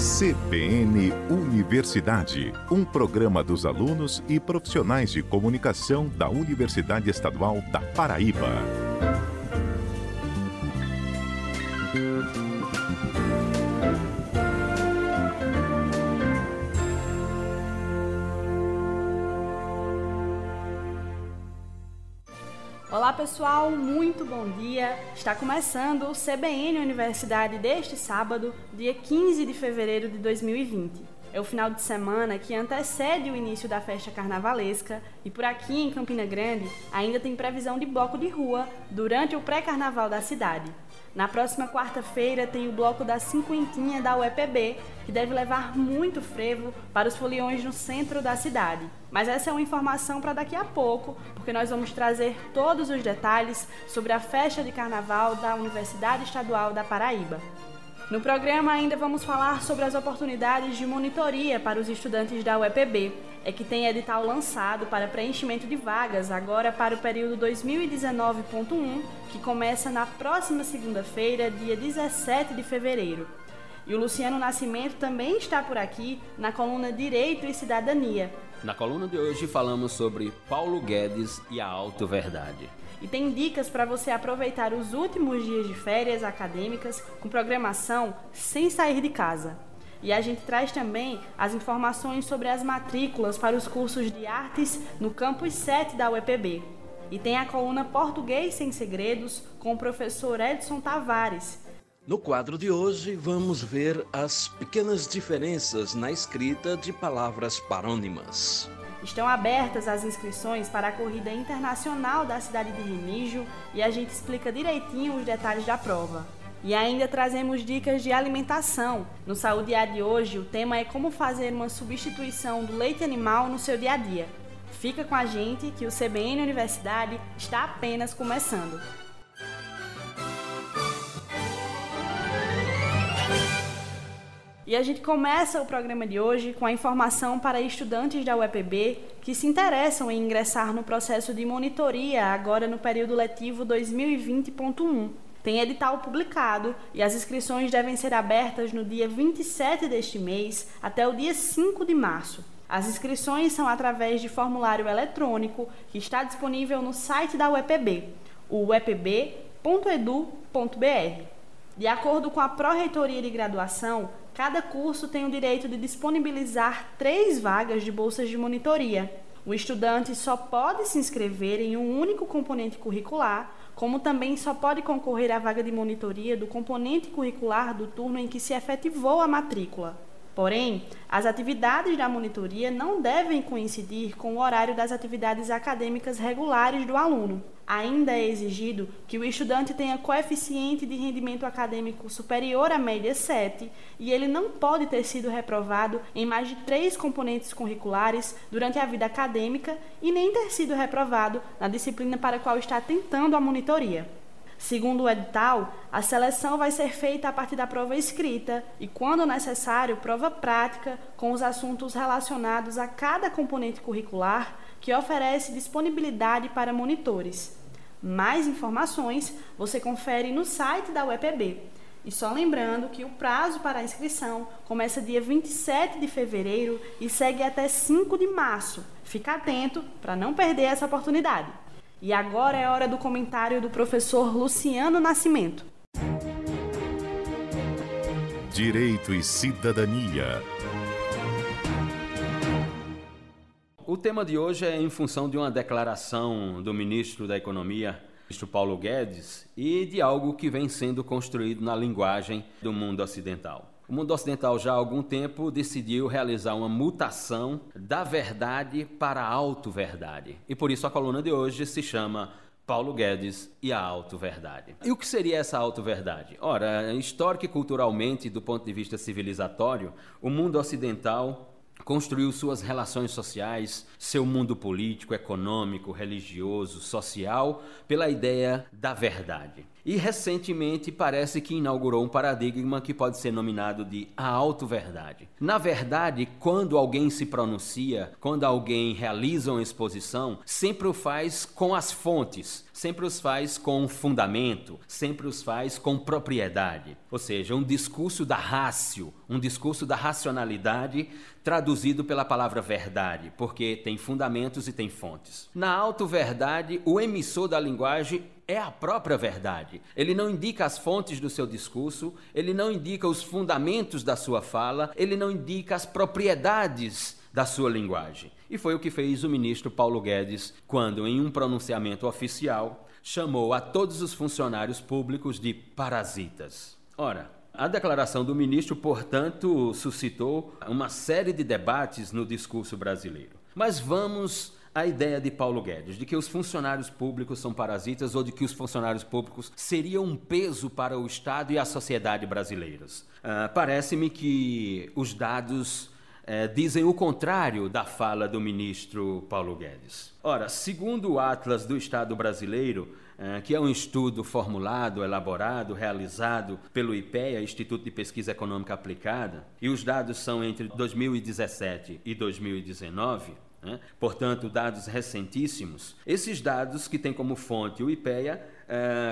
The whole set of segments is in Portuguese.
CBN Universidade, um programa dos alunos e profissionais de comunicação da Universidade Estadual da Paraíba. Olá pessoal, muito bom dia! Está começando o CBN Universidade deste sábado, dia 15 de fevereiro de 2020. É o final de semana que antecede o início da festa carnavalesca e por aqui em Campina Grande ainda tem previsão de bloco de rua durante o pré-carnaval da cidade. Na próxima quarta-feira tem o bloco da Cinquentinha da UEPB, que deve levar muito frevo para os foliões no centro da cidade. Mas essa é uma informação para daqui a pouco, porque nós vamos trazer todos os detalhes sobre a festa de carnaval da Universidade Estadual da Paraíba. No programa ainda vamos falar sobre as oportunidades de monitoria para os estudantes da UEPB. É que tem edital lançado para preenchimento de vagas agora para o período 2019.1, que começa na próxima segunda-feira, dia 17 de fevereiro. E o Luciano Nascimento também está por aqui na coluna Direito e Cidadania. Na coluna de hoje falamos sobre Paulo Guedes e a autoverdade. E tem dicas para você aproveitar os últimos dias de férias acadêmicas com programação sem sair de casa. E a gente traz também as informações sobre as matrículas para os cursos de artes no Campus 7 da UEPB. E tem a coluna Português Sem Segredos com o professor Edson Tavares. No quadro de hoje, vamos ver as pequenas diferenças na escrita de palavras parônimas. Estão abertas as inscrições para a Corrida Internacional da cidade de Remígio e a gente explica direitinho os detalhes da prova. E ainda trazemos dicas de alimentação. No Saúde A de hoje, o tema é como fazer uma substituição do leite animal no seu dia a dia. Fica com a gente que o CBN Universidade está apenas começando. E a gente começa o programa de hoje com a informação para estudantes da UEPB que se interessam em ingressar no processo de monitoria agora no período letivo 2020.1. Tem edital publicado e as inscrições devem ser abertas no dia 27 deste mês até o dia 5 de março. As inscrições são através de formulário eletrônico que está disponível no site da UEPB, o uepb.edu.br. De acordo com a Pró-Reitoria de Graduação, cada curso tem o direito de disponibilizar 3 vagas de bolsas de monitoria. O estudante só pode se inscrever em um único componente curricular, como também só pode concorrer à vaga de monitoria do componente curricular do turno em que se efetivou a matrícula. Porém, as atividades da monitoria não devem coincidir com o horário das atividades acadêmicas regulares do aluno. Ainda é exigido que o estudante tenha coeficiente de rendimento acadêmico superior à média 7 e ele não pode ter sido reprovado em mais de 3 componentes curriculares durante a vida acadêmica e nem ter sido reprovado na disciplina para a qual está tentando a monitoria. Segundo o edital, a seleção vai ser feita a partir da prova escrita e, quando necessário, prova prática com os assuntos relacionados a cada componente curricular que oferece disponibilidade para monitores. Mais informações você confere no site da UEPB. E só lembrando que o prazo para a inscrição começa dia 27 de fevereiro e segue até 5 de março. Fica atento para não perder essa oportunidade. E agora é hora do comentário do professor Luciano Nascimento. Direito e Cidadania. O tema de hoje é em função de uma declaração do ministro da Economia, ministro Paulo Guedes, e de algo que vem sendo construído na linguagem do mundo ocidental. O mundo ocidental já há algum tempo decidiu realizar uma mutação da verdade para a autoverdade. E por isso a coluna de hoje se chama Paulo Guedes e a autoverdade. E o que seria essa autoverdade? Ora, histórico e culturalmente, do ponto de vista civilizatório, o mundo ocidental construiu suas relações sociais, seu mundo político, econômico, religioso, social, pela ideia da verdade. e recentemente parece que inaugurou um paradigma que pode ser nominado de a autoverdade. Na verdade, quando alguém se pronuncia, quando alguém realiza uma exposição, sempre o faz com as fontes, sempre os faz com fundamento, sempre os faz com propriedade. Ou seja, um discurso da ratio, um discurso da racionalidade traduzido pela palavra verdade, porque tem fundamentos e tem fontes. Na autoverdade, o emissor da linguagem é a própria verdade. Ele não indica as fontes do seu discurso, ele não indica os fundamentos da sua fala, ele não indica as propriedades da sua linguagem. E foi o que fez o ministro Paulo Guedes quando, em um pronunciamento oficial, chamou a todos os funcionários públicos de parasitas. Ora, a declaração do ministro, portanto, suscitou uma série de debates no discurso brasileiro. Mas vamos à ideia de Paulo Guedes, de que os funcionários públicos são parasitas ou de que os funcionários públicos seriam um peso para o Estado e a sociedade brasileiros. Parece-me que os dados dizem o contrário da fala do ministro Paulo Guedes. Ora, segundo o Atlas do Estado brasileiro, que é um estudo formulado, elaborado, realizado pelo IPEA, Instituto de Pesquisa Econômica Aplicada, e os dados são entre 2017 e 2019, portanto, dados recentíssimos. Esses dados, que têm como fonte o IPEA,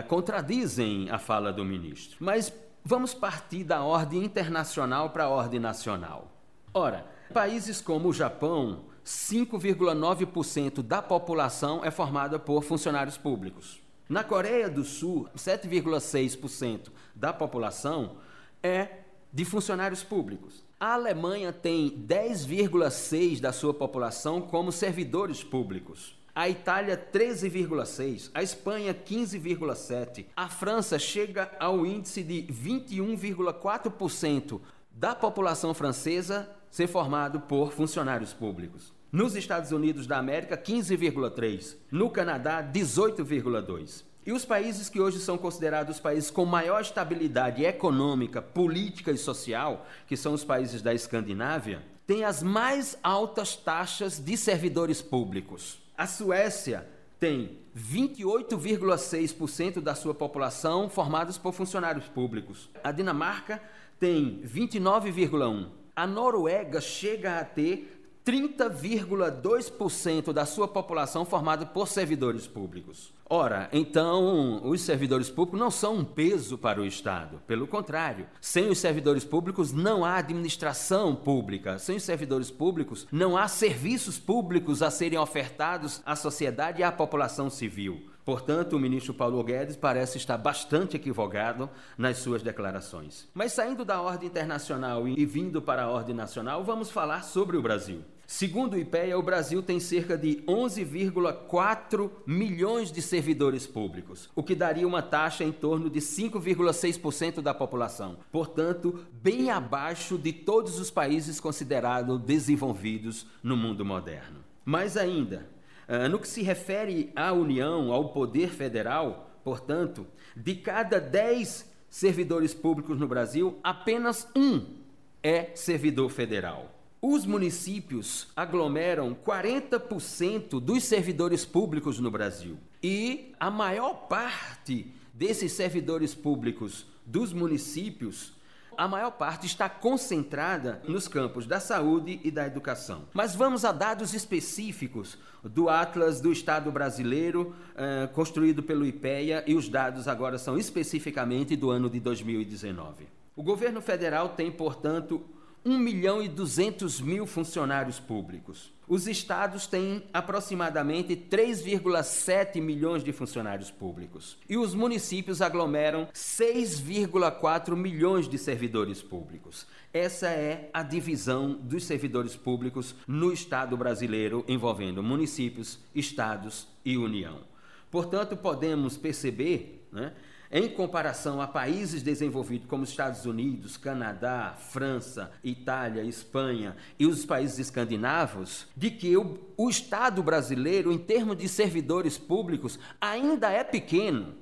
contradizem a fala do ministro. Mas vamos partir da ordem internacional para a ordem nacional. Ora, países como o Japão, 5,9% da população é formada por funcionários públicos. Na Coreia do Sul, 7,6% da população é de funcionários públicos. A Alemanha tem 10,6% da sua população como servidores públicos. A Itália, 13,6%. A Espanha, 15,7%. A França chega ao índice de 21,4% da população francesa ser formado por funcionários públicos. Nos Estados Unidos da América, 15,3%. No Canadá, 18,2%. E os países que hoje são considerados os países com maior estabilidade econômica, política e social, que são os países da Escandinávia, têm as mais altas taxas de servidores públicos. A Suécia tem 28,6% da sua população formados por funcionários públicos. A Dinamarca tem 29,1%. A Noruega chega a ter 30,2% da sua população formada por servidores públicos. Ora, então, os servidores públicos não são um peso para o Estado. Pelo contrário, sem os servidores públicos não há administração pública. Sem os servidores públicos não há serviços públicos a serem ofertados à sociedade e à população civil. Portanto, o ministro Paulo Guedes parece estar bastante equivocado nas suas declarações. Mas saindo da ordem internacional e vindo para a ordem nacional, vamos falar sobre o Brasil. Segundo o IPEA, o Brasil tem cerca de 11,4 milhões de servidores públicos, o que daria uma taxa em torno de 5,6% da população. Portanto, bem abaixo de todos os países considerados desenvolvidos no mundo moderno. Mais ainda, no que se refere à União, ao poder federal, portanto, de cada 10 servidores públicos no Brasil, apenas um é servidor federal. Os municípios aglomeram 40% dos servidores públicos no Brasil. E a maior parte desses servidores públicos dos municípios, a maior parte está concentrada nos campos da saúde e da educação. Mas vamos a dados específicos do Atlas do Estado brasileiro, construído pelo IPEA, e os dados agora são especificamente do ano de 2019. O governo federal tem, portanto, 1.200.000 funcionários públicos. Os estados têm aproximadamente 3,7 milhões de funcionários públicos. E os municípios aglomeram 6,4 milhões de servidores públicos. Essa é a divisão dos servidores públicos no Estado brasileiro, envolvendo municípios, estados e União. Portanto, podemos perceber, em comparação a países desenvolvidos como Estados Unidos, Canadá, França, Itália, Espanha e os países escandinavos, de que o Estado brasileiro, em termos de servidores públicos, ainda é pequeno.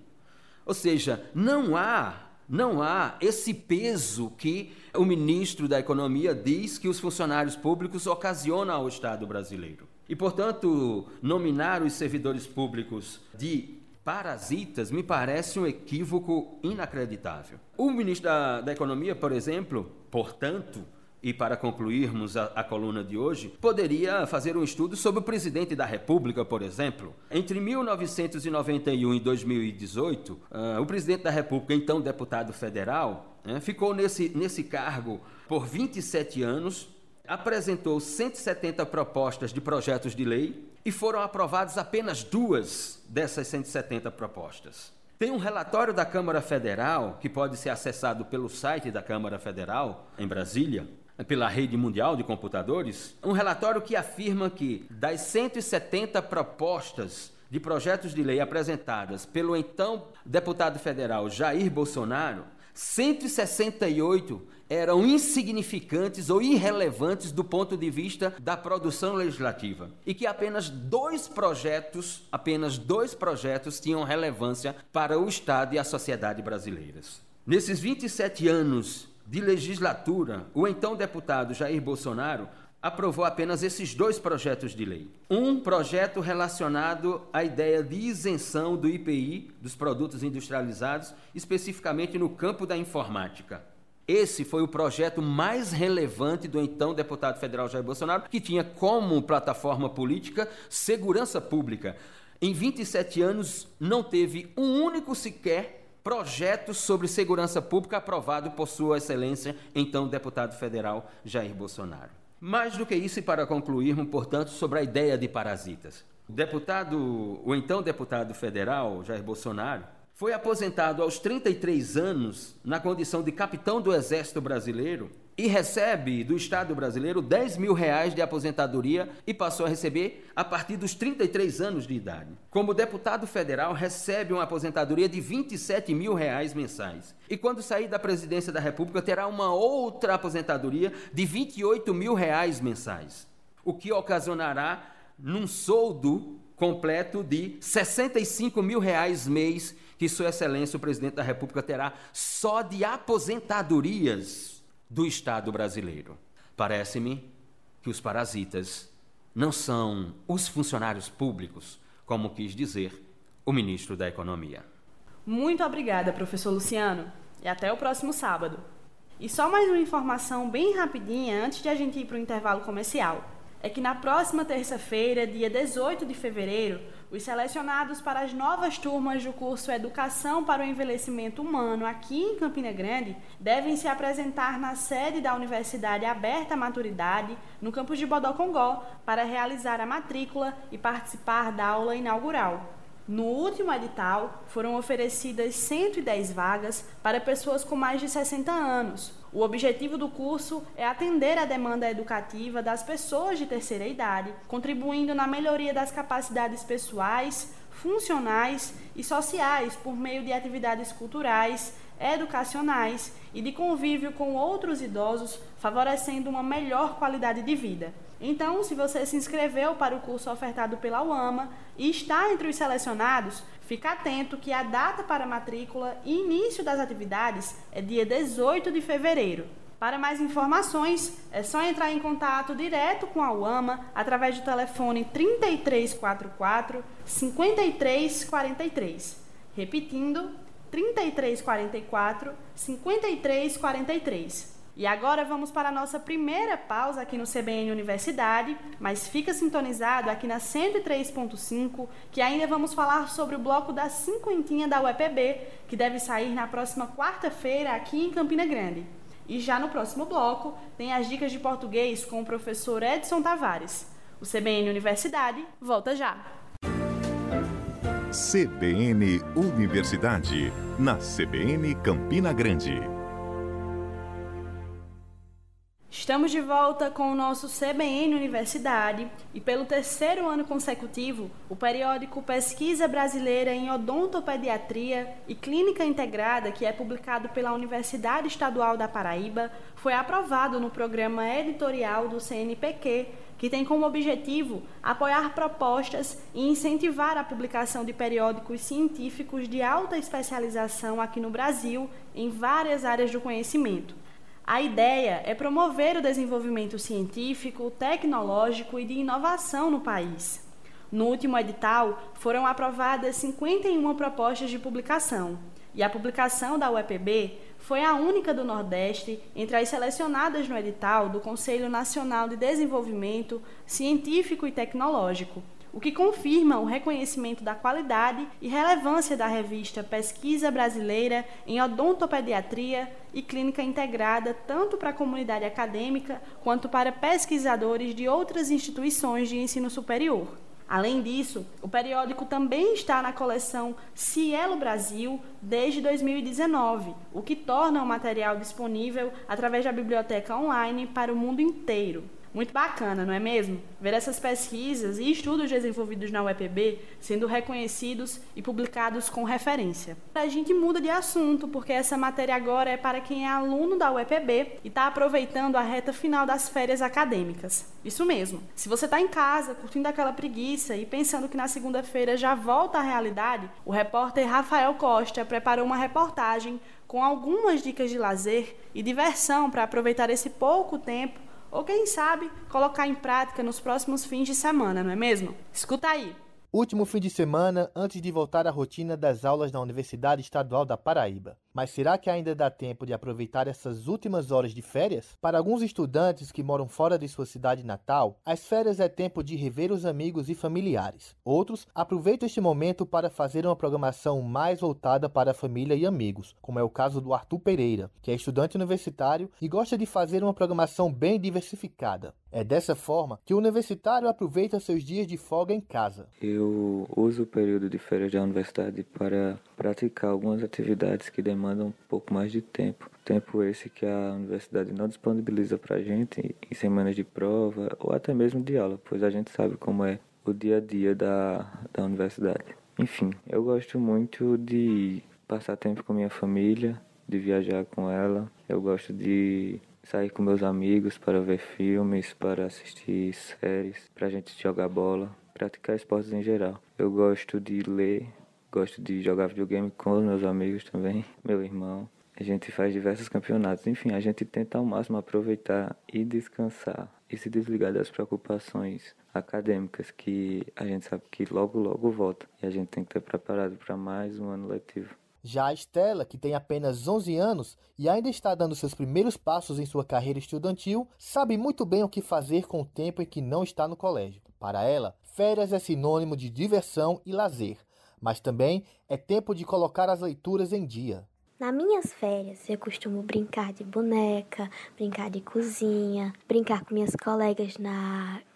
Ou seja, não há esse peso que o ministro da Economia diz que os funcionários públicos ocasionam ao Estado brasileiro. E, portanto, nominar os servidores públicos de parasitas me parece um equívoco inacreditável. O ministro da Economia, por exemplo, portanto, e para concluirmos a coluna de hoje, poderia fazer um estudo sobre o presidente da República, por exemplo. Entre 1991 e 2018, o presidente da República, então deputado federal, ficou nesse cargo por 27 anos, apresentou 170 propostas de projetos de lei e foram aprovadas apenas 2 dessas 170 propostas. Tem um relatório da Câmara Federal, que pode ser acessado pelo site da Câmara Federal, em Brasília, pela rede mundial de computadores, um relatório que afirma que das 170 propostas de projetos de lei apresentadas pelo então deputado federal Jair Bolsonaro, 168 eram insignificantes ou irrelevantes do ponto de vista da produção legislativa e que apenas dois projetos tinham relevância para o Estado e a sociedade brasileiras. Nesses 27 anos de legislatura, o então deputado Jair Bolsonaro aprovou apenas esses 2 projetos de lei. Um projeto relacionado à ideia de isenção do IPI, dos produtos industrializados, especificamente no campo da informática. Esse foi o projeto mais relevante do então deputado federal Jair Bolsonaro, que tinha como plataforma política segurança pública. Em 27 anos, não teve um único sequer projeto sobre segurança pública aprovado por Sua Excelência, então deputado federal Jair Bolsonaro. Mais do que isso, e para concluirmos, portanto, sobre a ideia de parasitas. O então deputado federal Jair Bolsonaro foi aposentado aos 33 anos na condição de capitão do Exército Brasileiro e recebe do Estado brasileiro R$10 mil de aposentadoria e passou a receber a partir dos 33 anos de idade. Como deputado federal, recebe uma aposentadoria de R$27 mil mensais. E quando sair da presidência da República, terá uma outra aposentadoria de R$28 mil mensais, o que ocasionará num soldo completo de R$65 mil mês que Sua Excelência, o presidente da República, terá só de aposentadorias do Estado brasileiro. Parece-me que os parasitas não são os funcionários públicos, como quis dizer o ministro da Economia. Muito obrigada, professor Luciano, e até o próximo sábado. E só mais uma informação bem rapidinha antes de a gente ir para o intervalo comercial. É que na próxima terça-feira, dia 18 de fevereiro, os selecionados para as novas turmas do curso Educação para o Envelhecimento Humano aqui em Campina Grande devem se apresentar na sede da Universidade Aberta à Maturidade, no campus de Bodocongó, para realizar a matrícula e participar da aula inaugural. No último edital, foram oferecidas 110 vagas para pessoas com mais de 60 anos. O objetivo do curso é atender à demanda educativa das pessoas de terceira idade, contribuindo na melhoria das capacidades pessoais, funcionais e sociais por meio de atividades culturais, educacionais e de convívio com outros idosos, favorecendo uma melhor qualidade de vida. Então, se você se inscreveu para o curso ofertado pela UAMA e está entre os selecionados, fique atento que a data para matrícula e início das atividades é dia 18 de fevereiro. Para mais informações, é só entrar em contato direto com a UAMA através do telefone 3344 5343. Repetindo, 3344 5343. E agora vamos para a nossa primeira pausa aqui no CBN Universidade, mas fica sintonizado aqui na 103.5, que ainda vamos falar sobre o bloco da cinquentinha da UEPB, que deve sair na próxima quarta-feira aqui em Campina Grande. E já no próximo bloco tem as dicas de português com o professor Edson Tavares. O CBN Universidade volta já! CBN Universidade, na CBN Campina Grande. Estamos de volta com o nosso CBN Universidade e pelo terceiro ano consecutivo, o periódico Pesquisa Brasileira em Odontopediatria e Clínica Integrada, que é publicado pela Universidade Estadual da Paraíba, foi aprovado no programa editorial do CNPq, que tem como objetivo apoiar propostas e incentivar a publicação de periódicos científicos de alta especialização aqui no Brasil, em várias áreas do conhecimento. A ideia é promover o desenvolvimento científico, tecnológico e de inovação no país. No último edital, foram aprovadas 51 propostas de publicação, e a publicação da UEPB foi a única do Nordeste entre as selecionadas no edital do Conselho Nacional de Desenvolvimento Científico e Tecnológico, o que confirma o reconhecimento da qualidade e relevância da revista Pesquisa Brasileira em Odontopediatria e Clínica Integrada tanto para a comunidade acadêmica quanto para pesquisadores de outras instituições de ensino superior. Além disso, o periódico também está na coleção Cielo Brasil desde 2019, o que torna o material disponível através da biblioteca online para o mundo inteiro. Muito bacana, não é mesmo? Ver essas pesquisas e estudos desenvolvidos na UEPB sendo reconhecidos e publicados com referência. A gente muda de assunto, porque essa matéria agora é para quem é aluno da UEPB e está aproveitando a reta final das férias acadêmicas. Isso mesmo. Se você está em casa, curtindo aquela preguiça e pensando que na segunda-feira já volta à realidade, o repórter Rafael Costa preparou uma reportagem com algumas dicas de lazer e diversão para aproveitar esse pouco tempo ou, quem sabe, colocar em prática nos próximos fins de semana, não é mesmo? Escuta aí! Último fim de semana antes de voltar à rotina das aulas na Universidade Estadual da Paraíba. Mas será que ainda dá tempo de aproveitar essas últimas horas de férias? Para alguns estudantes que moram fora de sua cidade natal, as férias é tempo de rever os amigos e familiares. Outros aproveitam este momento para fazer uma programação mais voltada para a família e amigos, como é o caso do Arthur Pereira, que é estudante universitário e gosta de fazer uma programação bem diversificada. É dessa forma que o universitário aproveita seus dias de folga em casa. Eu uso o período de férias da universidade para praticar algumas atividades que demandam um pouco mais de tempo. Tempo esse que a universidade não disponibiliza para a gente em semanas de prova ou até mesmo de aula, pois a gente sabe como é o dia a dia da universidade. Enfim, eu gosto muito de passar tempo com minha família, de viajar com ela. Eu gosto de sair com meus amigos para ver filmes, para assistir séries, para a gente jogar bola, praticar esportes em geral. Eu gosto de ler, gosto de jogar videogame com os meus amigos também, meu irmão. A gente faz diversos campeonatos. Enfim, a gente tenta ao máximo aproveitar e descansar e se desligar das preocupações acadêmicas que a gente sabe que logo volta. E a gente tem que estar preparado para mais um ano letivo. Já a Estela, que tem apenas 11 anos e ainda está dando seus primeiros passos em sua carreira estudantil, sabe muito bem o que fazer com o tempo em que não está no colégio. Para ela, férias é sinônimo de diversão e lazer, mas também é tempo de colocar as leituras em dia. Nas minhas férias, eu costumo brincar de boneca, brincar de cozinha, brincar com minhas colegas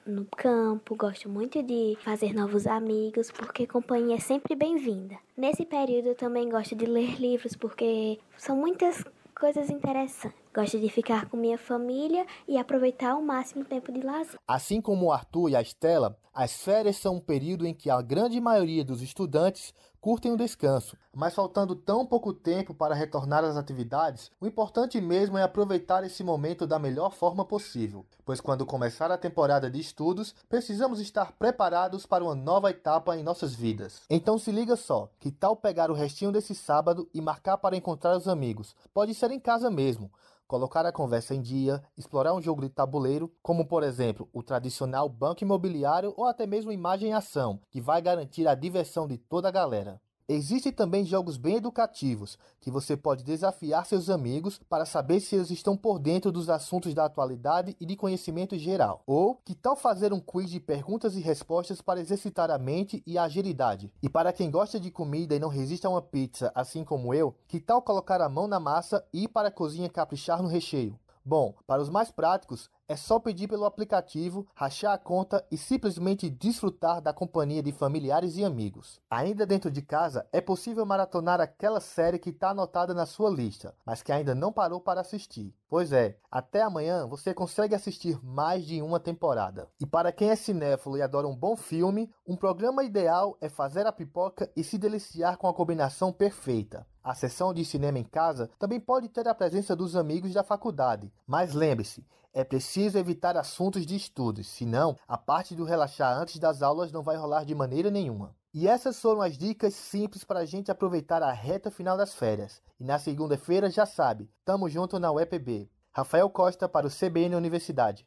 no campo. Gosto muito de fazer novos amigos, porque companhia é sempre bem-vinda. Nesse período, eu também gosto de ler livros, porque são muitas coisas interessantes. Gosto de ficar com minha família e aproveitar ao máximo o tempo de lazer. Assim como o Arthur e a Estela, as férias são um período em que a grande maioria dos estudantes curtem o descanso, mas faltando tão pouco tempo para retornar às atividades, o importante mesmo é aproveitar esse momento da melhor forma possível, pois quando começar a temporada de estudos, precisamos estar preparados para uma nova etapa em nossas vidas. Então se liga só, que tal pegar o restinho desse sábado e marcar para encontrar os amigos? Pode ser em casa mesmo. Colocar a conversa em dia, explorar um jogo de tabuleiro, como por exemplo o tradicional banco imobiliário ou até mesmo imagem em ação, que vai garantir a diversão de toda a galera. Existem também jogos bem educativos, que você pode desafiar seus amigos para saber se eles estão por dentro dos assuntos da atualidade e de conhecimento geral. Ou, que tal fazer um quiz de perguntas e respostas para exercitar a mente e a agilidade? E para quem gosta de comida e não resiste a uma pizza, assim como eu, que tal colocar a mão na massa e ir para a cozinha caprichar no recheio? Bom, para os mais práticos, é só pedir pelo aplicativo, rachar a conta e simplesmente desfrutar da companhia de familiares e amigos. Ainda dentro de casa, é possível maratonar aquela série que está anotada na sua lista, mas que ainda não parou para assistir. Pois é, até amanhã você consegue assistir mais de uma temporada. E para quem é cinéfilo e adora um bom filme, um programa ideal é fazer a pipoca e se deliciar com a combinação perfeita. A sessão de cinema em casa também pode ter a presença dos amigos da faculdade, mas lembre-se, é preciso evitar assuntos de estudos, senão a parte do relaxar antes das aulas não vai rolar de maneira nenhuma. E essas foram as dicas simples para a gente aproveitar a reta final das férias. E na segunda-feira, já sabe, tamo junto na UEPB. Rafael Costa para o CBN Universidade.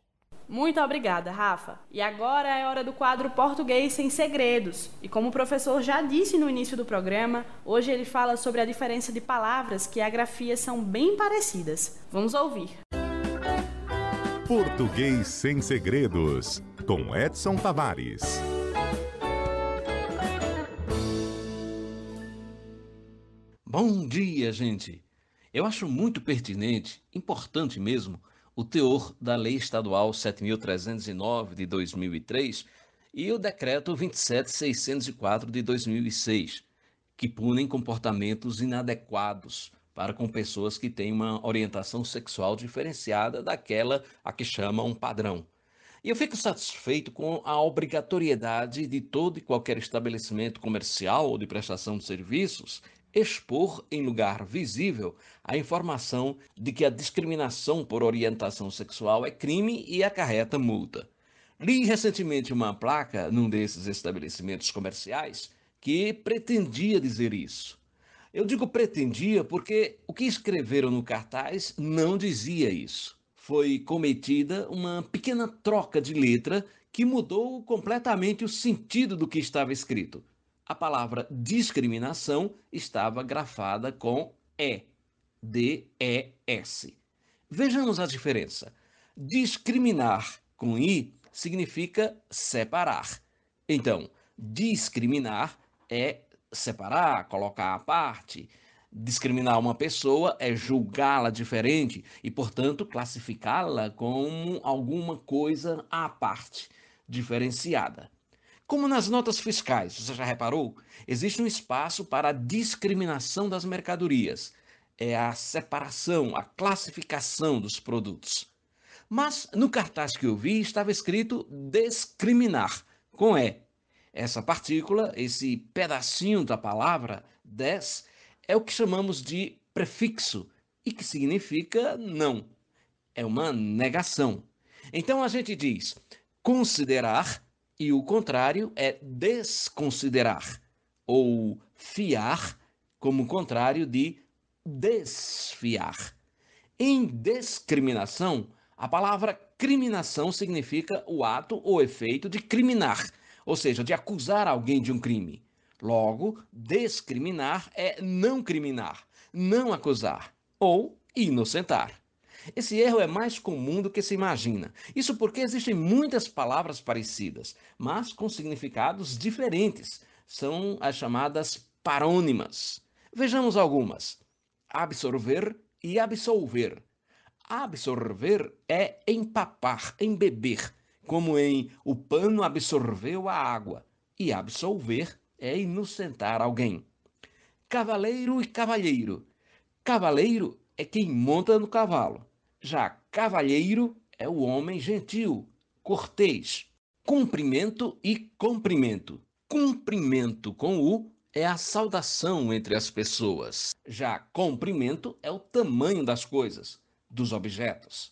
Muito obrigada, Rafa. E agora é hora do quadro Português Sem Segredos. E como o professor já disse no início do programa, hoje ele fala sobre a diferença de palavras que a grafia são bem parecidas. Vamos ouvir. Português Sem Segredos, com Edson Tavares. Bom dia, gente! Eu acho muito pertinente, importante mesmo, o teor da Lei Estadual 7.309 de 2003 e o Decreto 27.604 de 2006, que punem comportamentos inadequados para com pessoas que têm uma orientação sexual diferenciada daquela a que chamam padrão. E eu fico satisfeito com a obrigatoriedade de todo e qualquer estabelecimento comercial ou de prestação de serviços expor em lugar visível a informação de que a discriminação por orientação sexual é crime e acarreta multa. Li recentemente uma placa num desses estabelecimentos comerciais que pretendia dizer isso. Eu digo pretendia porque o que escreveram no cartaz não dizia isso. Foi cometida uma pequena troca de letra que mudou completamente o sentido do que estava escrito. A palavra discriminação estava grafada com E, D-E-S. Vejamos a diferença. Discriminar com I significa separar. Então, discriminar é separar, colocar à parte. Discriminar uma pessoa é julgá-la diferente e, portanto, classificá-la como alguma coisa à parte, diferenciada. Como nas notas fiscais, você já reparou? Existe um espaço para a discriminação das mercadorias. É a separação, a classificação dos produtos. Mas no cartaz que eu vi estava escrito discriminar, com E. Essa partícula, esse pedacinho da palavra, des, é o que chamamos de prefixo e que significa não. É uma negação. Então a gente diz considerar e o contrário é desconsiderar, ou fiar como contrário de desfiar. Em discriminação, a palavra criminação significa o ato ou efeito de criminar, ou seja, de acusar alguém de um crime. Logo, discriminar é não criminar, não acusar ou inocentar. Esse erro é mais comum do que se imagina. Isso porque existem muitas palavras parecidas, mas com significados diferentes. São as chamadas parônimas. Vejamos algumas. Absorver e absolver. Absorver é empapar, embeber, como em o pano absorveu a água. E absolver é inocentar alguém. Cavaleiro e cavalheiro. Cavaleiro é quem monta no cavalo. Já cavalheiro é o homem gentil, cortês. Cumprimento e comprimento. Cumprimento com U é a saudação entre as pessoas. Já comprimento é o tamanho das coisas, dos objetos.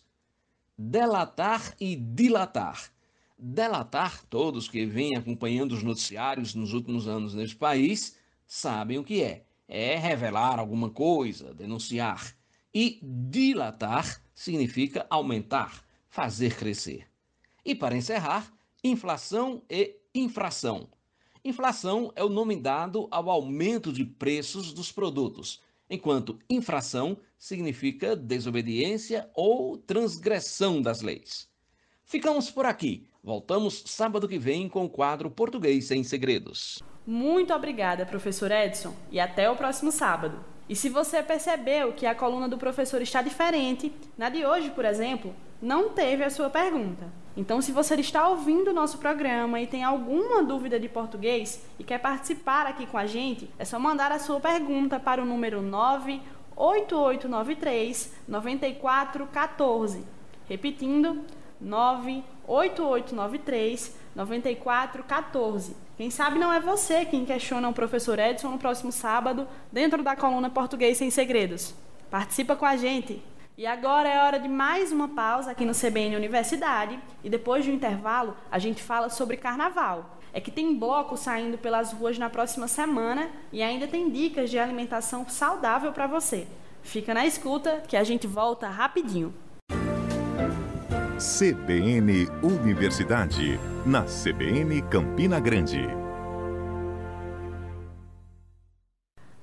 Delatar e dilatar. Delatar, todos que vêm acompanhando os noticiários nos últimos anos neste país sabem o que é. É revelar alguma coisa, denunciar. E dilatar significa aumentar, fazer crescer. E para encerrar, inflação e infração. Inflação é o nome dado ao aumento de preços dos produtos, enquanto infração significa desobediência ou transgressão das leis. Ficamos por aqui. Voltamos sábado que vem com o quadro Português Sem Segredos. Muito obrigada, professor Edson, e até o próximo sábado. E se você percebeu que a coluna do professor está diferente, na de hoje, por exemplo, não teve a sua pergunta. Então, se você está ouvindo o nosso programa e tem alguma dúvida de português e quer participar aqui com a gente, é só mandar a sua pergunta para o número 98893-9414. Repetindo, 98893-9414. Quem sabe não é você quem questiona o professor Edson no próximo sábado, dentro da coluna Português Sem Segredos. Participa com a gente! E agora é hora de mais uma pausa aqui no CBN Universidade, e depois do intervalo a gente fala sobre carnaval. É que tem bloco saindo pelas ruas na próxima semana e ainda tem dicas de alimentação saudável para você. Fica na escuta que a gente volta rapidinho. CBN Universidade, na CBN Campina Grande.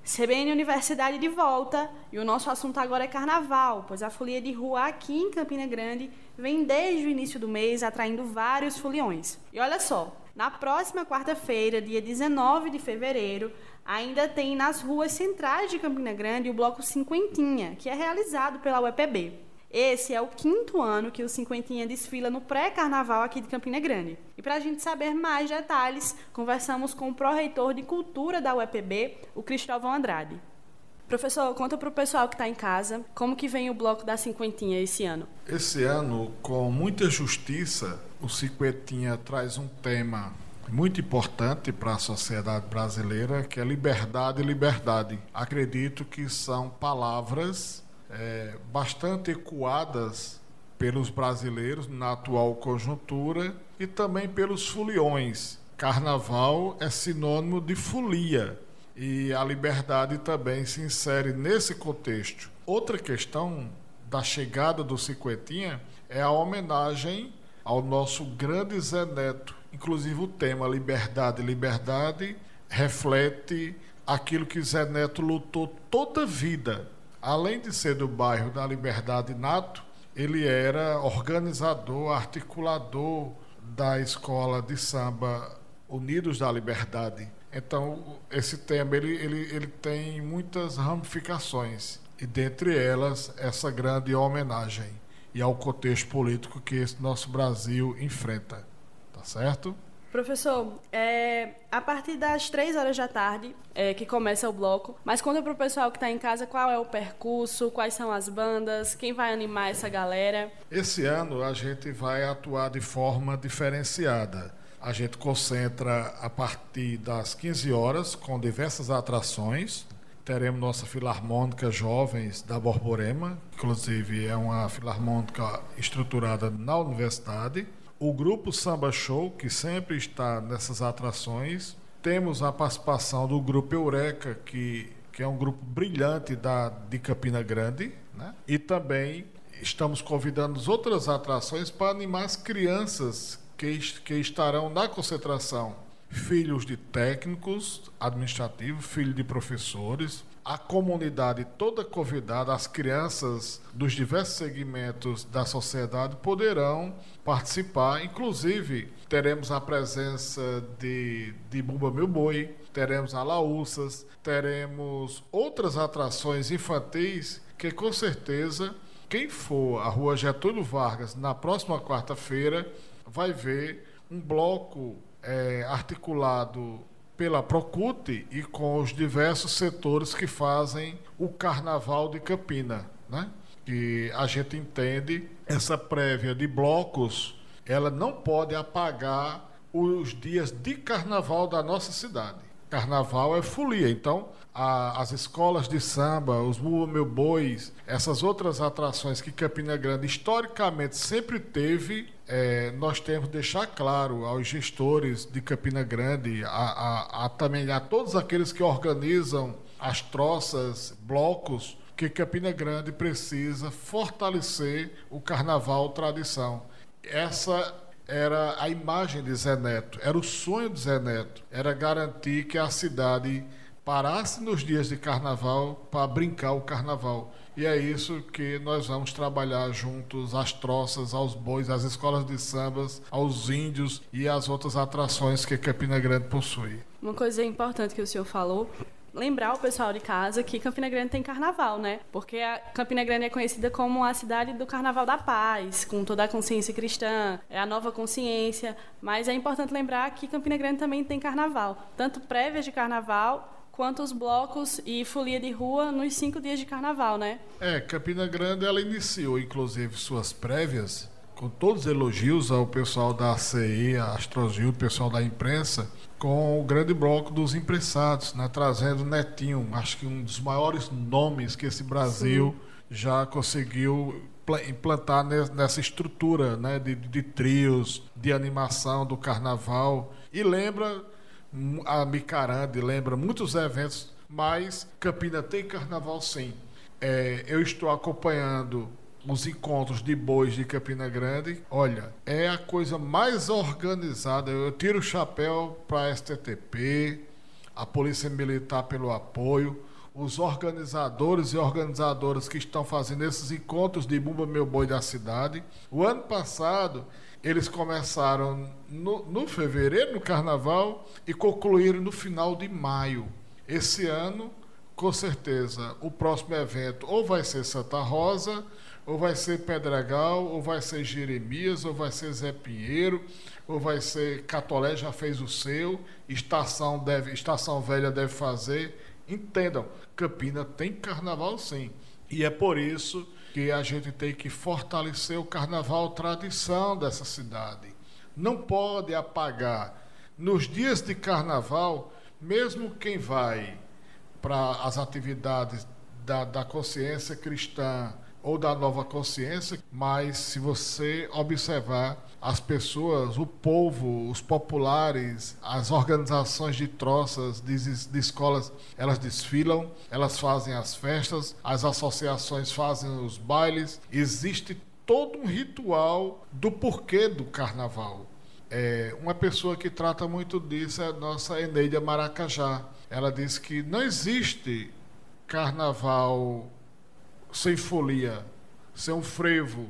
CBN Universidade de volta, e o nosso assunto agora é carnaval, pois a folia de rua aqui em Campina Grande vem desde o início do mês atraindo vários foliões. E olha só, na próxima quarta-feira, dia 19 de fevereiro, ainda tem nas ruas centrais de Campina Grande o bloco Cinquentinha, que é realizado pela UEPB. Esse é o 5º ano que o Cinquentinha desfila no pré-carnaval aqui de Campina Grande. E para a gente saber mais detalhes, conversamos com o pró-reitor de Cultura da UEPB, o Cristóvão Andrade. Professor, conta para o pessoal que está em casa como que vem o bloco da Cinquentinha esse ano. Esse ano, com muita justiça, o Cinquentinha traz um tema muito importante para a sociedade brasileira, que é liberdade e liberdade. Acredito que são palavras bastante ecoadas pelos brasileiros na atual conjuntura e também pelos foliões. Carnaval é sinônimo de folia e a liberdade também se insere nesse contexto. Outra questão da chegada do Cinquentinha é a homenagem ao nosso grande Zé Neto. Inclusive o tema liberdade, liberdade reflete aquilo que Zé Neto lutou toda a vida. Além de ser do bairro da Liberdade nato, ele era organizador, articulador da escola de samba Unidos da Liberdade. Então, esse tema ele tem muitas ramificações, e dentre elas, essa grande homenagem e ao contexto político que esse nosso Brasil enfrenta. Tá certo? Professor, a partir das 3 horas da tarde que começa o bloco, mas conta para o pessoal que está em casa qual é o percurso, quais são as bandas, quem vai animar essa galera. Esse ano a gente vai atuar de forma diferenciada. A gente concentra a partir das 15 horas com diversas atrações. Teremos nossa Filarmônica Jovens da Borborema, inclusive é uma filarmônica estruturada na universidade. O grupo Samba Show, que sempre está nessas atrações. Temos a participação do grupo Eureka, que é um grupo brilhante de Campina Grande, né? E também estamos convidando as outras atrações para animar as crianças que estarão na concentração. Filhos de técnicos administrativos, filhos de professores, a comunidade toda convidada, as crianças dos diversos segmentos da sociedade poderão participar. Inclusive, teremos a presença de Bumba Meu Boi, teremos alaúças, teremos outras atrações infantis que, com certeza, quem for à Rua Getúlio Vargas na próxima quarta-feira vai ver um bloco articulado pela Procute e com os diversos setores que fazem o Carnaval de Campina, né? Que a gente entende essa prévia de blocos, ela não pode apagar os dias de Carnaval da nossa cidade. Carnaval é folia, então as escolas de samba, os Bumba Meu Bois, essas outras atrações que Campina Grande historicamente sempre teve, nós temos que deixar claro aos gestores de Campina Grande, também a todos aqueles que organizam as troças, blocos, que Campina Grande precisa fortalecer o carnaval tradição. Essa era a imagem de Zé Neto, era o sonho de Zé Neto, era garantir que a cidade parasse nos dias de carnaval para brincar o carnaval. E é isso que nós vamos trabalhar juntos, às troças, aos bois, às escolas de sambas, aos índios e às outras atrações que Campina Grande possui. Uma coisa importante que o senhor falou, lembrar o pessoal de casa que Campina Grande tem carnaval, né? Porque a Campina Grande é conhecida como a cidade do Carnaval da Paz, com toda a consciência cristã, é a nova consciência, mas é importante lembrar que Campina Grande também tem carnaval, tanto prévias de carnaval quanto os blocos e folia de rua nos 5 dias de carnaval, né? Campina Grande, ela iniciou, inclusive, suas prévias, com todos os elogios ao pessoal da ACI, a Astrogil, o pessoal da imprensa, com o grande bloco dos empressados, né? Trazendo Netinho, acho que um dos maiores nomes que esse Brasil já conseguiu implantar nessa estrutura, né? de trios, de animação do carnaval. E lembra a Micarande, lembra muitos eventos, mas Campina tem carnaval sim. Eu estou acompanhando os encontros de bois de Campina Grande, olha, é a coisa mais organizada. Eu tiro o chapéu para a STTP, a Polícia Militar pelo apoio, os organizadores e organizadoras que estão fazendo esses encontros de Bumba Meu Boi da cidade. O ano passado, eles começaram no fevereiro, no carnaval, e concluíram no final de maio. Esse ano, com certeza, o próximo evento ou vai ser Santa Rosa, ou vai ser Pedregal, ou vai ser Jeremias, ou vai ser Zé Pinheiro, ou vai ser Catolé, já fez o seu, Estação Velha deve fazer. Entendam, Campina tem carnaval sim. E é por isso que a gente tem que fortalecer o carnaval tradição dessa cidade. Não pode apagar. Nos dias de carnaval, mesmo quem vai para as atividades da consciência cristã ou da nova consciência, mas se você observar as pessoas, o povo, os populares, as organizações de troças, de escolas, elas desfilam, elas fazem as festas, as associações fazem os bailes, existe todo um ritual do porquê do carnaval. Uma pessoa que trata muito disso é a nossa Eneida Maracajá. Ela diz que não existe carnaval sem folia, sem um frevo,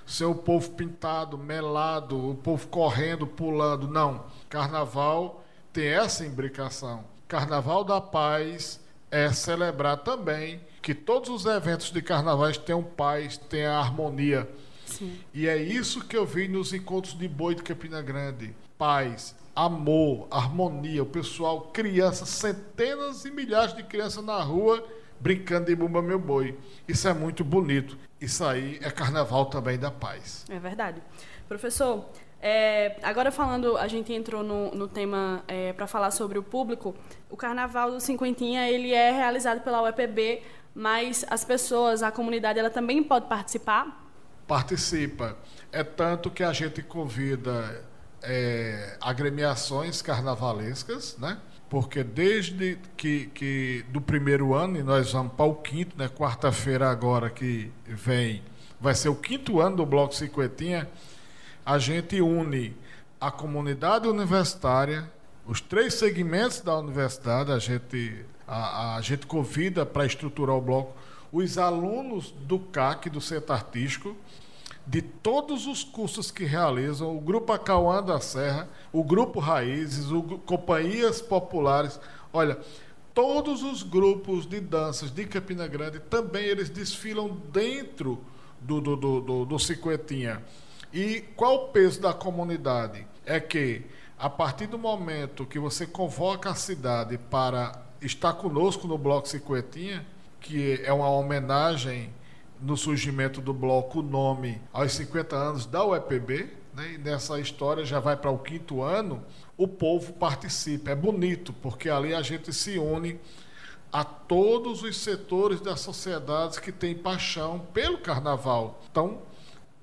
sem o povo pintado, melado, o povo correndo, pulando. Não. Carnaval tem essa imbricação. Carnaval da Paz é celebrar também que todos os eventos de carnavais tenham paz, tenham harmonia. Sim. E é isso que eu vi nos encontros de boi de Campina Grande. Paz, amor, harmonia. O pessoal, crianças, centenas e milhares de crianças na rua brincando de Bumba Meu Boi. Isso é muito bonito. Isso aí é carnaval também da paz. É verdade. Professor, agora falando, a gente entrou no tema para falar sobre o público. O Carnaval do Cinquentinha, ele é realizado pela UEPB, mas as pessoas, a comunidade, ela também pode participar? Participa. É tanto que a gente convida agremiações carnavalescas, né? Porque desde que do primeiro ano, e nós vamos para o quinto, né? Quarta-feira agora que vem, vai ser o quinto ano do Bloco Cinquentinha, a gente une a comunidade universitária, os 3 segmentos da universidade, a gente convida para estruturar o bloco os alunos do CAC, do Centro Artístico, de todos os cursos que realizam, o Grupo Acauã da Serra, o Grupo Raízes, Companhias Populares. Olha, todos os grupos de danças de Campina Grande também eles desfilam dentro do Cinquentinha. E qual o peso da comunidade? É que, a partir do momento que você convoca a cidade para estar conosco no Bloco Cinquentinha, que é uma homenagem no surgimento do bloco, o nome aos 50 anos da UEPB, né? E nessa história já vai para o 5º ano, o povo participa. É bonito, porque ali a gente se une a todos os setores da sociedade que têm paixão pelo carnaval. Então,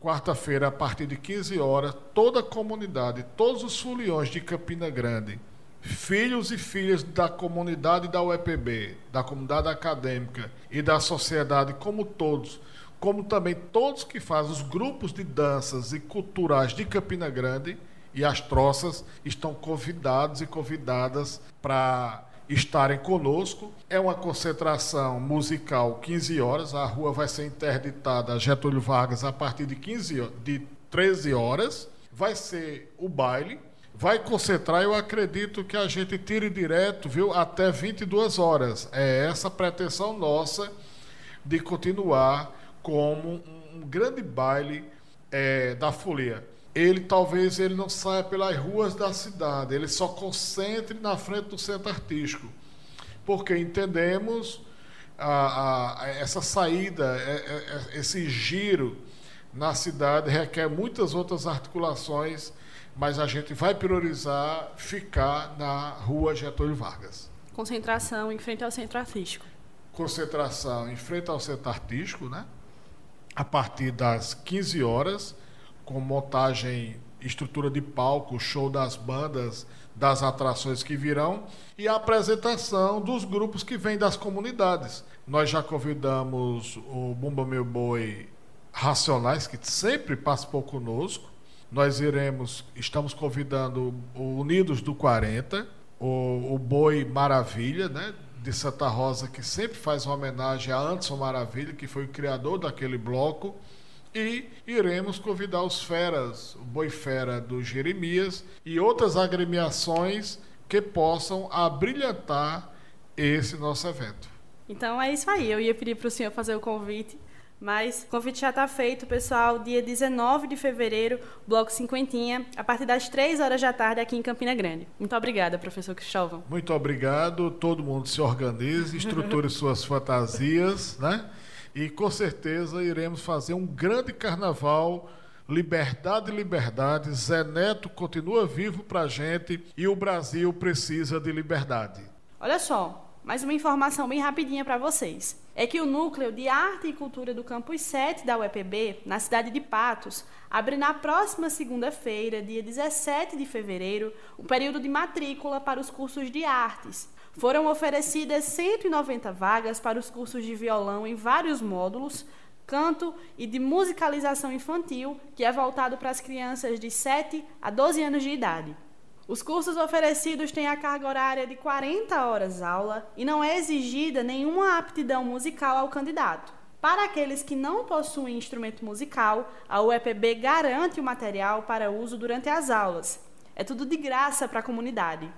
quarta-feira, a partir de 15 horas, toda a comunidade, todos os foliões de Campina Grande, filhos e filhas da comunidade da UEPB, da comunidade acadêmica e da sociedade como todos, como também todos que fazem os grupos de danças e culturais de Campina Grande e as troças, estão convidados e convidadas para estarem conosco. É uma concentração musical 15 horas, a rua vai ser interditada a Getúlio Vargas a partir de 13 horas, vai ser o baile, vai concentrar, eu acredito que a gente tire direto, viu, até 22 horas. É essa a pretensão nossa de continuar como um grande baile da folia. Talvez ele não saia pelas ruas da cidade, ele só concentre na frente do Centro Artístico, porque entendemos essa saída, esse giro na cidade requer muitas outras articulações, mas a gente vai priorizar ficar na rua Getúlio Vargas. Concentração em frente ao Centro Artístico. Concentração em frente ao Centro Artístico, né? A partir das 15 horas, com montagem, estrutura de palco, show das bandas, das atrações que virão e a apresentação dos grupos que vêm das comunidades. Nós já convidamos o Bumba Meu Boi Racionais, que sempre participou conosco. Nós estamos convidando o Unidos do 40, o Boi Maravilha, né, de Santa Rosa, que sempre faz uma homenagem a Anderson Maravilha, que foi o criador daquele bloco. E iremos convidar os feras, o Boi Fera do Jeremias e outras agremiações que possam abrilhantar esse nosso evento. Então é isso aí, eu ia pedir para o senhor fazer o convite, mas o convite já está feito, pessoal, dia 19 de fevereiro, Bloco Cinquentinha, a partir das 3 horas da tarde aqui em Campina Grande. Muito obrigada, professor Cristóvão. Muito obrigado, todo mundo se organize, estruture suas fantasias, né? E com certeza iremos fazer um grande carnaval. Liberdade, liberdade. Zé Neto continua vivo pra gente e o Brasil precisa de liberdade. Olha só, mais uma informação bem rapidinha para vocês. É que o Núcleo de Arte e Cultura do Campus 7 da UEPB, na cidade de Patos, abre na próxima segunda-feira, dia 17 de fevereiro, o período de matrícula para os cursos de artes. Foram oferecidas 190 vagas para os cursos de violão em vários módulos, canto e de musicalização infantil, que é voltado para as crianças de 7 a 12 anos de idade. Os cursos oferecidos têm a carga horária de 40 horas aula e não é exigida nenhuma aptidão musical ao candidato. Para aqueles que não possuem instrumento musical, a UEPB garante o material para uso durante as aulas. É tudo de graça para a comunidade.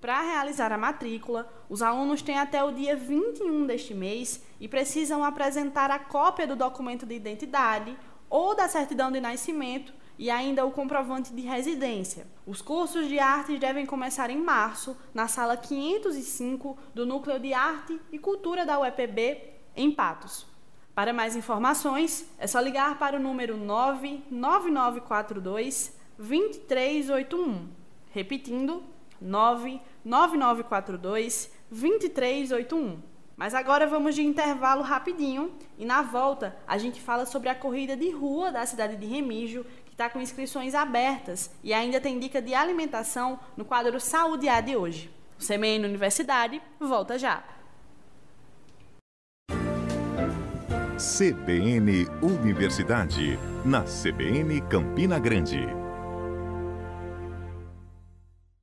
Para realizar a matrícula, os alunos têm até o dia 21 deste mês e precisam apresentar a cópia do documento de identidade ou da certidão de nascimento e ainda o comprovante de residência. Os cursos de artes devem começar em março, na sala 505 do Núcleo de Arte e Cultura da UEPB, em Patos. Para mais informações, é só ligar para o número 99942-2381. Repetindo, 99942-2381. Mas agora vamos de intervalo rapidinho e na volta a gente fala sobre a corrida de rua da cidade de Remígio, que está com inscrições abertas e ainda tem dica de alimentação no quadro Saúde A de hoje. O CBN Universidade volta já. CBN Universidade, na CBN Campina Grande.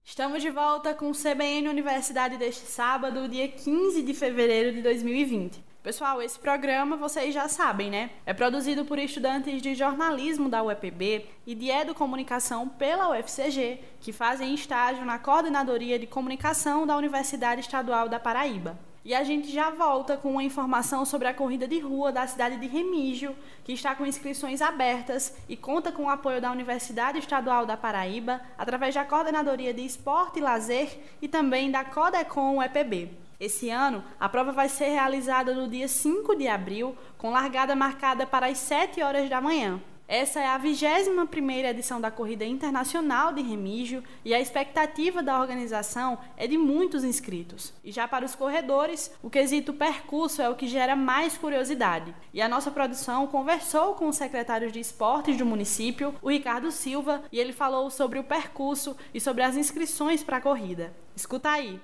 Estamos de volta com o CBN Universidade deste sábado, dia 15 de fevereiro de 2020. Pessoal, esse programa vocês já sabem, né? É produzido por estudantes de jornalismo da UEPB e de educomunicação pela UFCG, que fazem estágio na Coordenadoria de Comunicação da Universidade Estadual da Paraíba. E a gente já volta com uma informação sobre a corrida de rua da cidade de Remígio, que está com inscrições abertas e conta com o apoio da Universidade Estadual da Paraíba, através da Coordenadoria de Esporte e Lazer e também da Codecom UEPB. Esse ano, a prova vai ser realizada no dia 5 de abril, com largada marcada para as 7 horas da manhã. Essa é a 21ª edição da Corrida Internacional de Remígio e a expectativa da organização é de muitos inscritos. E já para os corredores, o quesito percurso é o que gera mais curiosidade. E a nossa produção conversou com os secretários de esportes do município, o Ricardo Silva, e ele falou sobre o percurso e sobre as inscrições para a corrida. Escuta aí.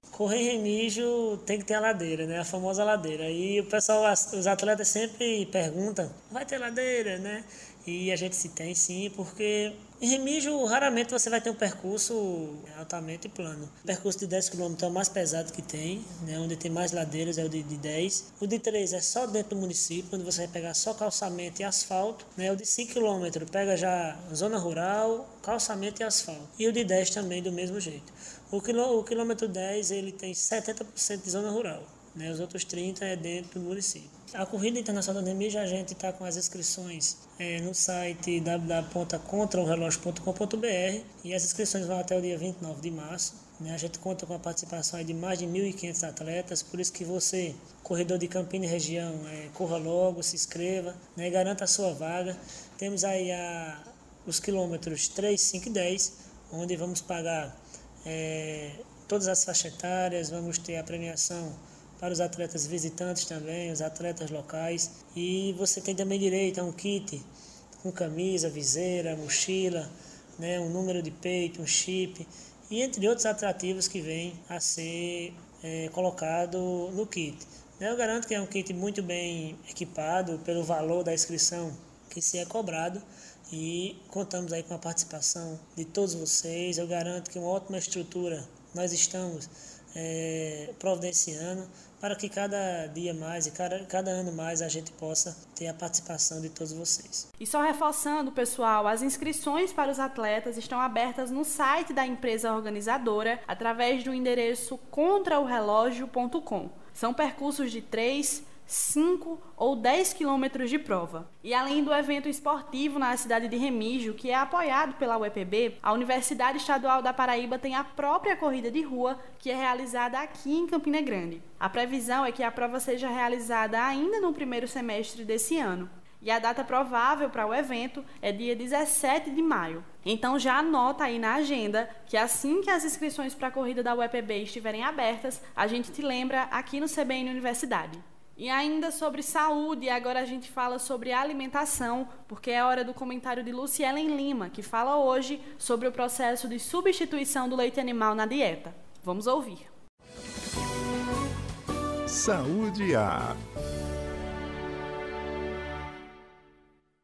Correr em Remígio tem que ter a ladeira, né? A famosa ladeira. E o pessoal, os atletas sempre perguntam, vai ter ladeira, né? E a gente se tem sim, porque em Remígio raramente você vai ter um percurso altamente plano. O percurso de 10 km é o mais pesado que tem, né? Onde tem mais ladeiras é o de 10. O de 3 é só dentro do município, onde você vai pegar só calçamento e asfalto, né? O de 5 km pega já zona rural, calçamento e asfalto. E o de 10 também do mesmo jeito. O quilômetro 10 ele tem 70% de zona rural, né? Os outros 30% é dentro do município. A Corrida Internacional da Remígio, a gente está com as inscrições no site www.contraorelógio.com.br e as inscrições vão até o dia 29 de março. Né? A gente conta com a participação de mais de 1.500 atletas, por isso que você, corredor de Campina e região, corra logo, se inscreva, né? Garanta a sua vaga. Temos aí os quilômetros 3, 5 e 10, onde vamos pagar todas as faixas etárias, vamos ter a premiação para os atletas visitantes também, os atletas locais. E você tem também direito a um kit com camisa, viseira, mochila, né, um número de peito, um chip, e entre outros atrativos que vêm a ser colocado no kit. Eu garanto que é um kit muito bem equipado pelo valor da inscrição que se é cobrado e contamos aí com a participação de todos vocês. Eu garanto que uma ótima estrutura nós estamos providenciando para que cada dia mais e cada ano mais a gente possa ter a participação de todos vocês. E só reforçando, pessoal, as inscrições para os atletas estão abertas no site da empresa organizadora através do endereço contraorelógio.com. São percursos de 3, 5 ou 10 quilômetros de prova. E além do evento esportivo na cidade de Remígio, que é apoiado pela UEPB, a Universidade Estadual da Paraíba tem a própria corrida de rua, que é realizada aqui em Campina Grande. A previsão é que a prova seja realizada ainda no primeiro semestre desse ano. E a data provável para o evento é dia 17 de maio. Então já anota aí na agenda que assim que as inscrições para a corrida da UEPB estiverem abertas, a gente te lembra aqui no CBN Universidade. E ainda sobre saúde, agora a gente fala sobre alimentação, porque é hora do comentário de Lucielen Lima, que fala hoje sobre o processo de substituição do leite animal na dieta. Vamos ouvir. Saúde A.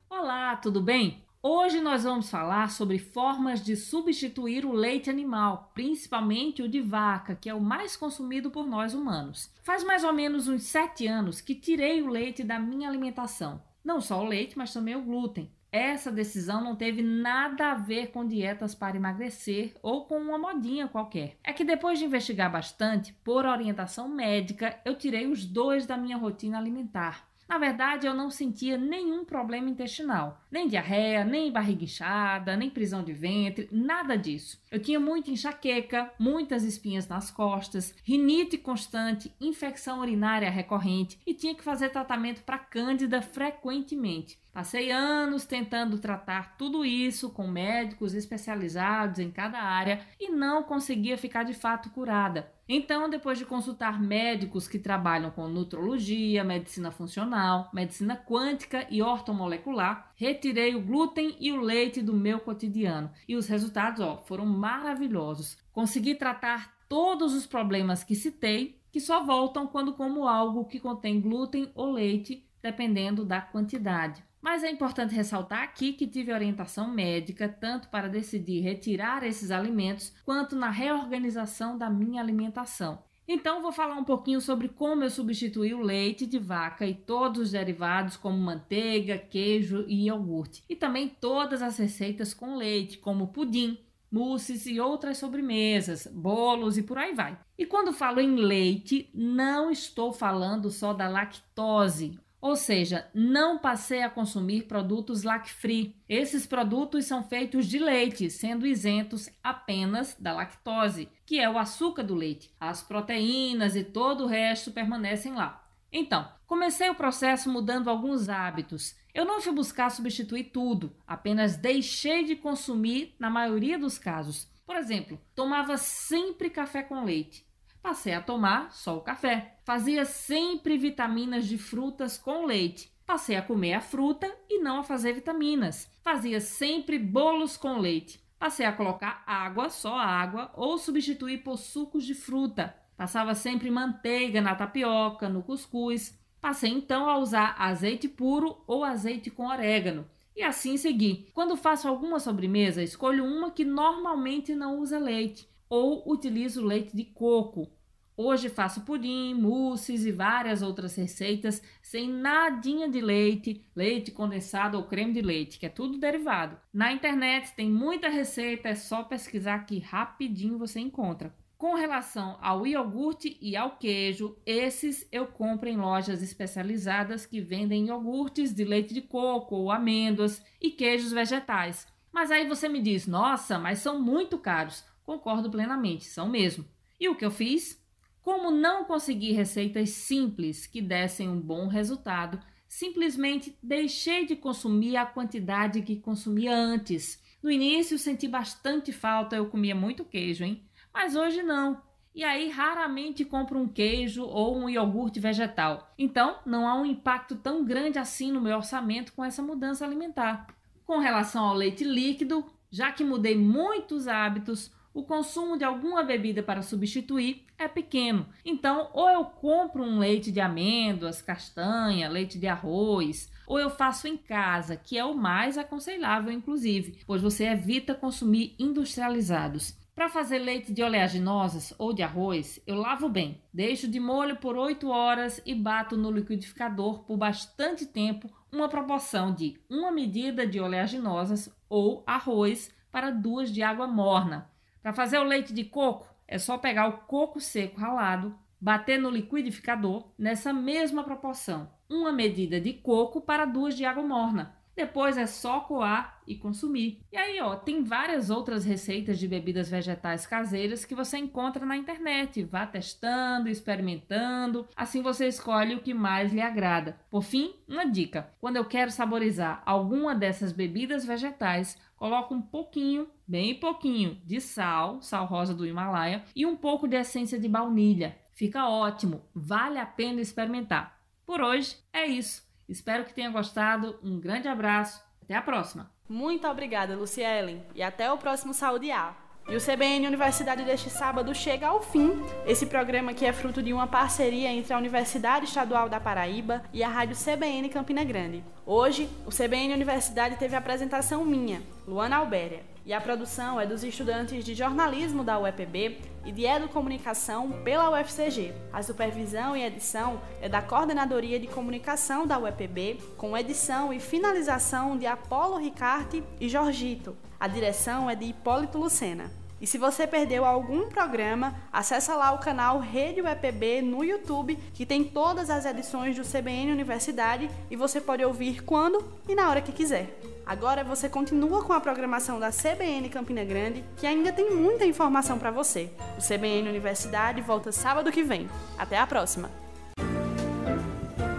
Olá, tudo bem? Hoje nós vamos falar sobre formas de substituir o leite animal, principalmente o de vaca, que é o mais consumido por nós humanos. Faz mais ou menos uns 7 anos que tirei o leite da minha alimentação. Não só o leite, mas também o glúten. Essa decisão não teve nada a ver com dietas para emagrecer ou com uma modinha qualquer. É que depois de investigar bastante, por orientação médica, eu tirei os 2 da minha rotina alimentar. Na verdade, eu não sentia nenhum problema intestinal, nem diarreia, nem barriga inchada, nem prisão de ventre, nada disso. Eu tinha muita enxaqueca, muitas espinhas nas costas, rinite constante, infecção urinária recorrente e tinha que fazer tratamento para cândida frequentemente. Passei anos tentando tratar tudo isso com médicos especializados em cada área e não conseguia ficar de fato curada. Então, depois de consultar médicos que trabalham com nutrologia, medicina funcional, medicina quântica e ortomolecular, retirei o glúten e o leite do meu cotidiano. E os resultados, foram maravilhosos. Consegui tratar todos os problemas que citei, que só voltam quando como algo que contém glúten ou leite, dependendo da quantidade. Mas é importante ressaltar aqui que tive orientação médica tanto para decidir retirar esses alimentos quanto na reorganização da minha alimentação. Então vou falar um pouquinho sobre como eu substituí o leite de vaca e todos os derivados como manteiga, queijo e iogurte. E também todas as receitas com leite, como pudim, mousses e outras sobremesas, bolos e por aí vai. E quando falo em leite, não estou falando só da lactose. Ou seja, não passei a consumir produtos lac-free. Esses produtos são feitos de leite, sendo isentos apenas da lactose, que é o açúcar do leite. As proteínas e todo o resto permanecem lá. Então, comecei o processo mudando alguns hábitos. Eu não fui buscar substituir tudo, apenas deixei de consumir na maioria dos casos. Por exemplo, tomava sempre café com leite. Passei a tomar só o café. Fazia sempre vitaminas de frutas com leite. Passei a comer a fruta e não a fazer vitaminas. Fazia sempre bolos com leite. Passei a colocar água, só água, ou substituir por sucos de fruta. Passava sempre manteiga na tapioca, no cuscuz. Passei então a usar azeite puro ou azeite com orégano. E assim segui. Quando faço alguma sobremesa, escolho uma que normalmente não usa leite. Ou utilizo leite de coco. Hoje faço pudim, mousses e várias outras receitas sem nadinha de leite, leite condensado ou creme de leite, que é tudo derivado. Na internet tem muita receita, é só pesquisar que rapidinho você encontra. Com relação ao iogurte e ao queijo, esses eu compro em lojas especializadas que vendem iogurtes de leite de coco ou amêndoas e queijos vegetais. Mas aí você me diz, nossa, mas são muito caros. Concordo plenamente, são mesmo. E o que eu fiz? Como não consegui receitas simples que dessem um bom resultado, simplesmente deixei de consumir a quantidade que consumia antes. No início senti bastante falta, eu comia muito queijo, hein? Mas hoje não. E aí raramente compro um queijo ou um iogurte vegetal. Então não há um impacto tão grande assim no meu orçamento com essa mudança alimentar. Com relação ao leite líquido, já que mudei muitos hábitos, o consumo de alguma bebida para substituir é pequeno. Então, ou eu compro um leite de amêndoas, castanha, leite de arroz, ou eu faço em casa, que é o mais aconselhável, inclusive, pois você evita consumir industrializados. Para fazer leite de oleaginosas ou de arroz, eu lavo bem, deixo de molho por 8 horas e bato no liquidificador por bastante tempo uma proporção de 1 medida de oleaginosas ou arroz para 2 de água morna. Para fazer o leite de coco, é só pegar o coco seco ralado, bater no liquidificador nessa mesma proporção, 1 medida de coco para 2 de água morna. Depois é só coar e consumir. E aí, tem várias outras receitas de bebidas vegetais caseiras que você encontra na internet. Vá testando, experimentando, assim você escolhe o que mais lhe agrada. Por fim, uma dica: quando eu quero saborizar alguma dessas bebidas vegetais, coloco um pouquinho, bem pouquinho, de sal rosa do Himalaia e um pouco de essência de baunilha. Fica ótimo, vale a pena experimentar. Por hoje é isso. Espero que tenha gostado. Um grande abraço. Até a próxima. Muito obrigada, Lucielen. E até o próximo Saúde A. E o CBN Universidade deste sábado chega ao fim. Esse programa que é fruto de uma parceria entre a Universidade Estadual da Paraíba e a Rádio CBN Campina Grande. Hoje, o CBN Universidade teve a apresentação minha, Luana Albéria, e a produção é dos estudantes de jornalismo da UEPB e de educomunicação pela UFCG. A supervisão e edição é da Coordenadoria de Comunicação da UEPB, com edição e finalização de Apolo Ricarte e Jorgito. A direção é de Hipólito Lucena. E se você perdeu algum programa, acessa lá o canal Rede UEPB no YouTube, que tem todas as edições do CBN Universidade e você pode ouvir quando e na hora que quiser. Agora você continua com a programação da CBN Campina Grande, que ainda tem muita informação para você. O CBN Universidade volta sábado que vem. Até a próxima!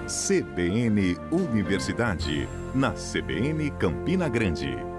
CBN Universidade, na CBN Campina Grande.